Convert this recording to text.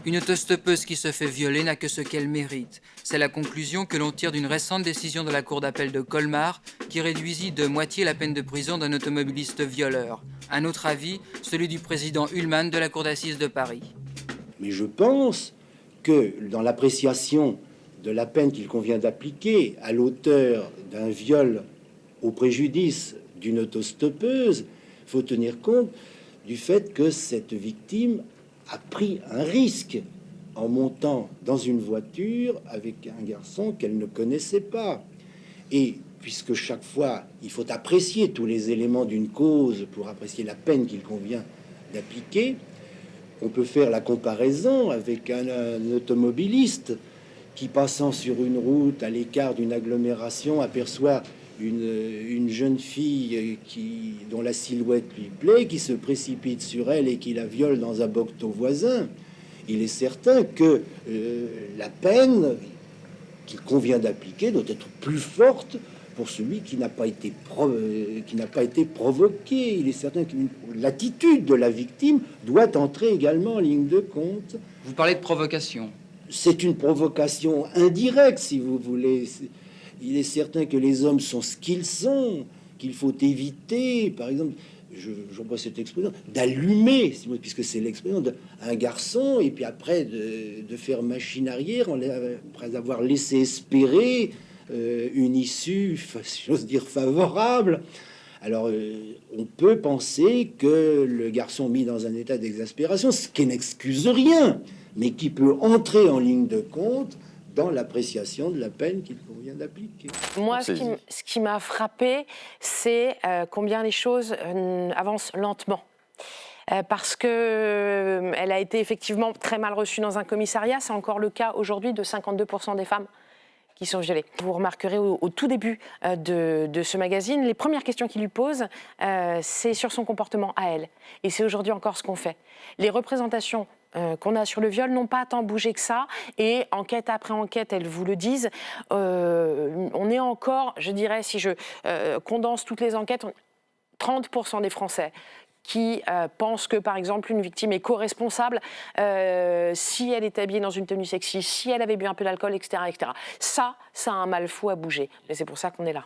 Une autostoppeuse qui se fait violer n'a que ce qu'elle mérite. C'est la conclusion que l'on tire d'une récente décision de la Cour d'appel de Colmar qui réduisit de moitié la peine de prison d'un automobiliste violeur. Un autre avis, celui du président Ullmann de la Cour d'assises de Paris. Mais je pense que dans l'appréciation de la peine qu'il convient d'appliquer à l'auteur d'un viol au préjudice d'une autostoppeuse, il faut tenir compte du fait que cette victime a pris un risque en montant dans une voiture avec un garçon qu'elle ne connaissait pas. Et puisque chaque fois, il faut apprécier tous les éléments d'une cause pour apprécier la peine qu'il convient d'appliquer, on peut faire la comparaison avec un automobiliste qui, passant sur une route à l'écart d'une agglomération, aperçoit une jeune fille dont la silhouette lui plaît, qui se précipite sur elle et qui la viole dans un bocteau voisin. Il est certain que la peine qu'il convient d'appliquer doit être plus forte pour celui qui n'a pas été provoqué. Il est certain que l'attitude de la victime doit entrer également en ligne de compte. Vous parlez de provocation. C'est une provocation indirecte, si vous voulez. Il est certain que les hommes sont ce qu'ils sont, qu'il faut éviter, par exemple, j'emploie cette expression, d'allumer, puisque c'est l'expression d'un garçon, et puis après de faire machine arrière, après avoir laissé espérer une issue, si j'ose dire, favorable. Alors, on peut penser que le garçon mis dans un état d'exaspération, ce qui n'excuse rien, mais qui peut entrer en ligne de compte dans l'appréciation de la peine qu'il convient d'appliquer. Moi, ce qui m'a frappé, c'est combien les choses avancent lentement. Parce que elle a été effectivement très mal reçue dans un commissariat. C'est encore le cas aujourd'hui de 52% des femmes qui sont violées. Vous remarquerez au tout début de ce magazine, les premières questions qu'il lui pose, c'est sur son comportement à elle. Et c'est aujourd'hui encore ce qu'on fait. Les représentations qu'on a sur le viol n'ont pas tant bougé que ça, et enquête après enquête, elles vous le disent, on est encore, je dirais, si je condense toutes les enquêtes, 30% des Français qui pensent que, par exemple, une victime est co-responsable si elle est habillée dans une tenue sexy, si elle avait bu un peu d'alcool, etc., etc. Ça a un mal fou à bouger. Et c'est pour ça qu'on est là.